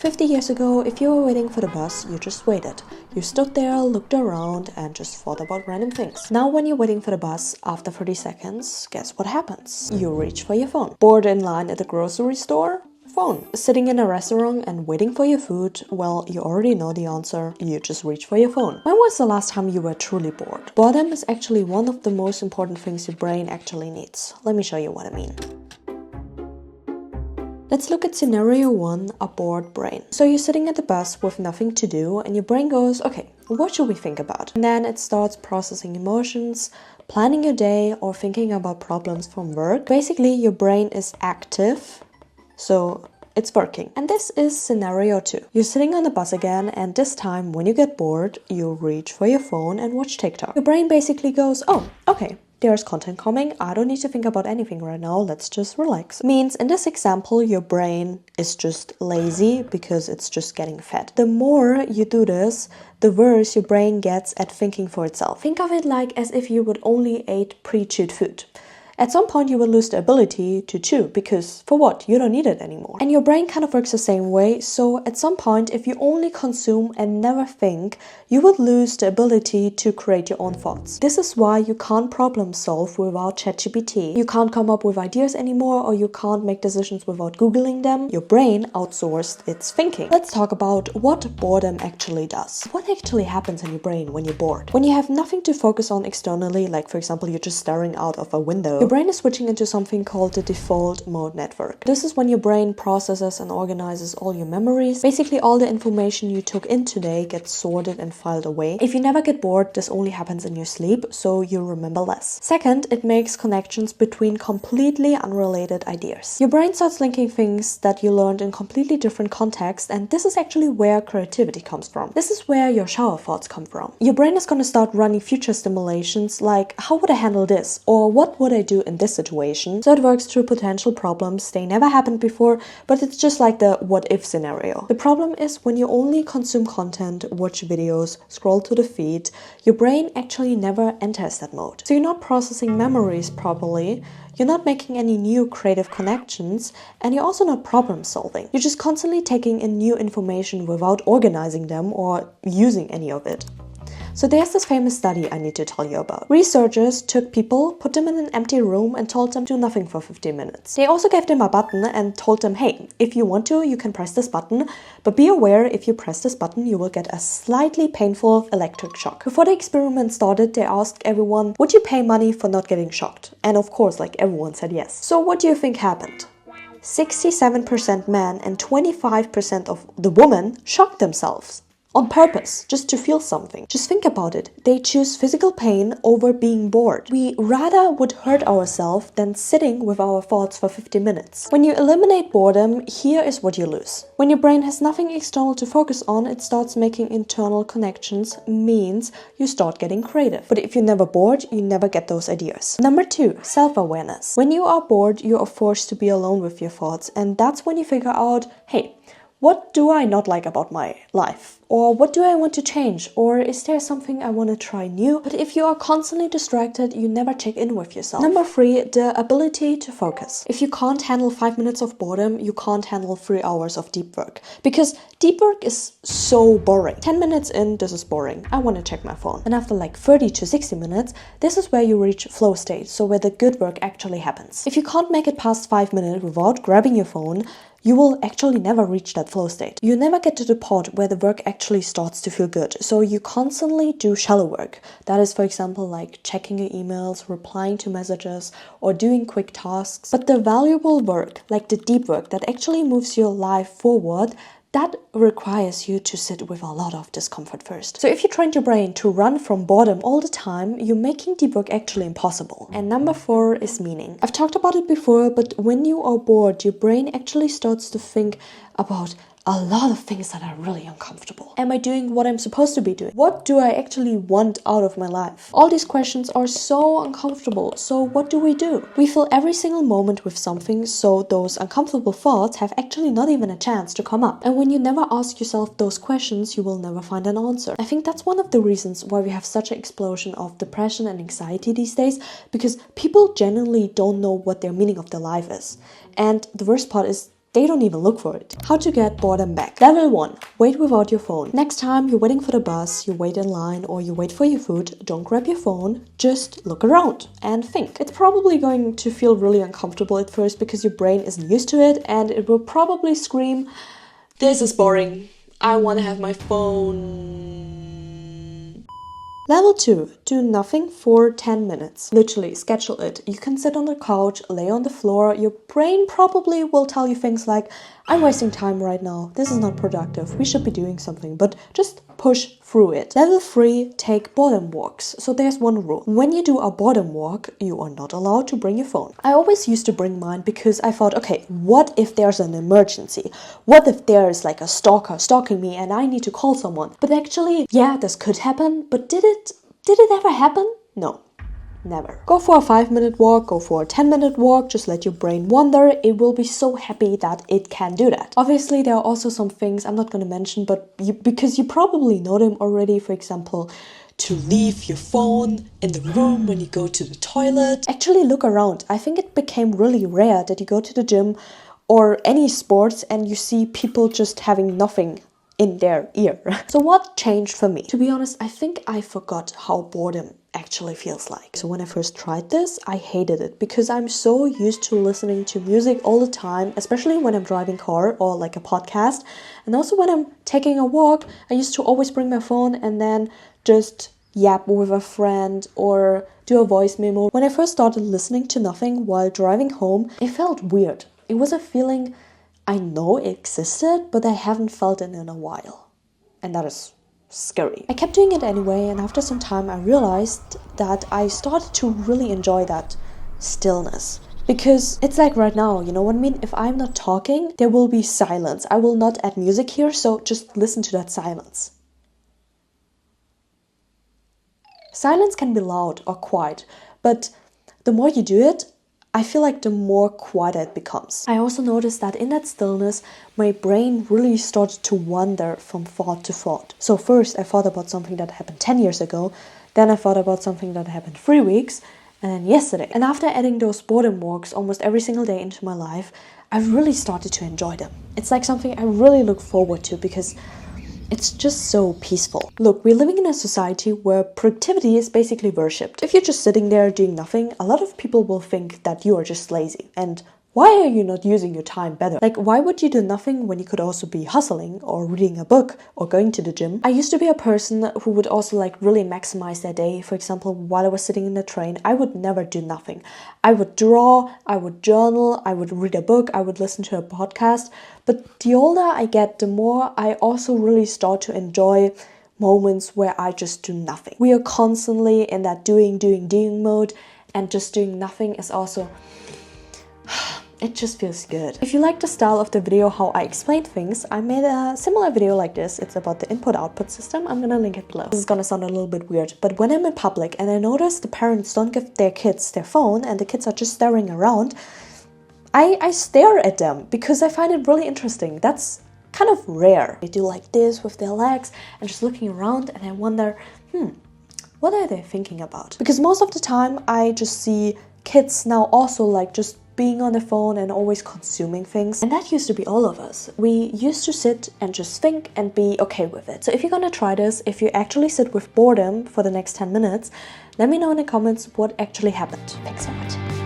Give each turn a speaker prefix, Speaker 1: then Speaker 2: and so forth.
Speaker 1: 50 years ago, if you were waiting for the bus, you just waited. You stood there, looked around, and just thought about random things. Now when you're waiting for the bus, after 30 seconds, guess what happens? You reach for your phone. Bored in line at the grocery store? Phone. Sitting in a restaurant and waiting for your food? Well, you already know the answer. You just reach for your phone. When was the last time you were truly bored? Boredom is actually one of the most important things your brain actually needs. Let me show you what I mean. Let's look at scenario 1, a bored brain. So you're sitting at the bus with nothing to do and your brain goes, okay, what should we think about? And then it starts processing emotions, planning your day, or thinking about problems from work. Basically, your brain is active, so it's working. And this is scenario 2. You're sitting on the bus again, and this time when you get bored, you reach for your phone and watch TikTok. Your brain basically goes, oh, okay. There's content coming, I don't need to think about anything right now, let's just relax. Means in this example, your brain is just lazy because it's just getting fed. The more you do this, the worse your brain gets at thinking for itself. Think of it like as if you would only eat pre-chewed food. At some point you will lose the ability to chew because for what? You don't need it anymore. And your brain kind of works the same way, so at some point if you only consume and never think, you would lose the ability to create your own thoughts. This is why you can't problem solve without ChatGPT. You can't come up with ideas anymore, or you can't make decisions without Googling them. Your brain outsourced its thinking. Let's talk about what boredom actually does. What actually happens in your brain when you're bored? When you have nothing to focus on externally, like for example you're just staring out of a window, your brain is switching into something called the default mode network. This is when your brain processes and organizes all your memories. Basically all the information you took in today gets sorted and filed away. If you never get bored, this only happens in your sleep, so you remember less. Second, it makes connections between completely unrelated ideas. Your brain starts linking things that you learned in completely different contexts, and this is actually where creativity comes from. This is where your shower thoughts come from. Your brain is going to start running future stimulations like, how would I handle this? Or what would I do in this situation? So it works through potential problems. They never happened before, but it's just like the what if scenario. The problem is when you only consume content, watch videos, scroll to the feed, your brain actually never enters that mode. So you're not processing memories properly, you're not making any new creative connections, and you're also not problem solving. You're just constantly taking in new information without organizing them or using any of it. So there's this famous study I need to tell you about. Researchers took people, put them in an empty room and told them to do nothing for 15 minutes. They also gave them a button and told them, hey, if you want to, you can press this button, but be aware if you press this button, you will get a slightly painful electric shock. Before the experiment started, they asked everyone, would you pay money for not getting shocked? And of course, like everyone said yes. So what do you think happened? 67% men and 25% of the women shocked themselves. On purpose, just to feel something. Just think about it. They choose physical pain over being bored. We rather would hurt ourselves than sitting with our thoughts for 50 minutes. When you eliminate boredom, here is what you lose. When your brain has nothing external to focus on, it starts making internal connections, means you start getting creative. But if you're never bored, you never get those ideas. Number 2, self-awareness. When you are bored, you are forced to be alone with your thoughts, and that's when you figure out, hey, what do I not like about my life? Or what do I want to change? Or is there something I want to try new? But if you are constantly distracted, you never check in with yourself. Number 3, the ability to focus. If you can't handle 5 minutes of boredom, you can't handle 3 hours of deep work. Because deep work is so boring. 10 minutes in, this is boring. I want to check my phone. And after like 30 to 60 minutes, this is where you reach flow state. So where the good work actually happens. If you can't make it past 5 minutes without grabbing your phone, you will actually never reach that flow state. You never get to the point where the work actually starts to feel good. So you constantly do shallow work. That is, for example, like checking your emails, replying to messages, or doing quick tasks. But the valuable work, like the deep work that actually moves your life forward, that requires you to sit with a lot of discomfort first. So if you train your brain to run from boredom all the time, you're making deep work actually impossible. And number 4 is meaning. I've talked about it before, but when you are bored, your brain actually starts to think about a lot of things that are really uncomfortable. Am I doing what I'm supposed to be doing? What do I actually want out of my life? All these questions are so uncomfortable. So what do? We fill every single moment with something, so those uncomfortable thoughts have actually not even a chance to come up. And when you never ask yourself those questions, you will never find an answer. I think that's one of the reasons why we have such an explosion of depression and anxiety these days, because people genuinely don't know what their meaning of their life is. And the worst part is They don't even look for it. How to get boredom back. Level 1. Wait without your phone. Next time you're waiting for the bus, you wait in line, or you wait for your food, don't grab your phone, just look around and think. It's probably going to feel really uncomfortable at first because your brain isn't used to it, and it will probably scream, "This is boring. I want to have my phone." Level 2. Do nothing for 10 minutes. Literally, schedule it. You can sit on the couch, lay on the floor. Your brain probably will tell you things like, "I'm wasting time right now. This is not productive. We should be doing something." But just push through it. Level 3. Take boredom walks. So there's one rule. When you do a boredom walk, you are not allowed to bring your phone. I always used to bring mine because I thought, okay, what if there's an emergency? What if there's like a stalker stalking me and I need to call someone? But actually, yeah, this could happen. But did it ever happen? No. Never. Go for a 5-minute walk, go for a 10-minute walk, just let your brain wander. It will be so happy that it can do that. Obviously, there are also some things I'm not going to mention, but because you probably know them already. For example, to leave your phone in the room when you go to the toilet. Actually, look around. I think it became really rare that you go to the gym or any sports and you see people just having nothing in their ear. So what changed for me? To be honest, I think I forgot how boredom actually feels like. So when I first tried this, I hated it because I'm so used to listening to music all the time, especially when I'm driving car or like a podcast. And also when I'm taking a walk, I used to always bring my phone and then just yap with a friend or do a voice memo. When I first started listening to nothing while driving home, it felt weird. It was a feeling I know it existed, but I haven't felt it in a while. And that is scary. I kept doing it anyway, and after some time I realized that I started to really enjoy that stillness. Because it's like right now, you know what I mean? If I'm not talking, there will be silence. I will not add music here, so just listen to that silence. Silence can be loud or quiet, but the more you do it, I feel like the more quieter it becomes. I also noticed that in that stillness, my brain really started to wander from thought to thought. So first I thought about something that happened 10 years ago, then I thought about something that happened 3 weeks, and then yesterday. And after adding those boredom walks almost every single day into my life, I really started to enjoy them. It's like something I really look forward to because it's just so peaceful. Look, we're living in a society where productivity is basically worshipped. If you're just sitting there doing nothing, a lot of people will think that you are just lazy. And why are you not using your time better? Like, why would you do nothing when you could also be hustling or reading a book or going to the gym? I used to be a person who would also like really maximize their day. For example, while I was sitting in the train, I would never do nothing. I would draw, I would journal, I would read a book, I would listen to a podcast. But the older I get, the more I also really start to enjoy moments where I just do nothing. We are constantly in that doing mode, and just doing nothing is also... it just feels good. If you like the style of the video, how I explained things, I made a similar video like this. It's about the input-output system. I'm gonna link it below. This is gonna sound a little bit weird, but when I'm in public and I notice the parents don't give their kids their phone and the kids are just staring around, I stare at them because I find it really interesting. That's kind of rare. They do like this with their legs and just looking around, and I wonder, what are they thinking about? Because most of the time I just see kids now also like just being on the phone and always consuming things. And that used to be all of us. We used to sit and just think and be okay with it. So if you're gonna try this, if you actually sit with boredom for the next 10 minutes, let me know in the comments what actually happened. Thanks so much.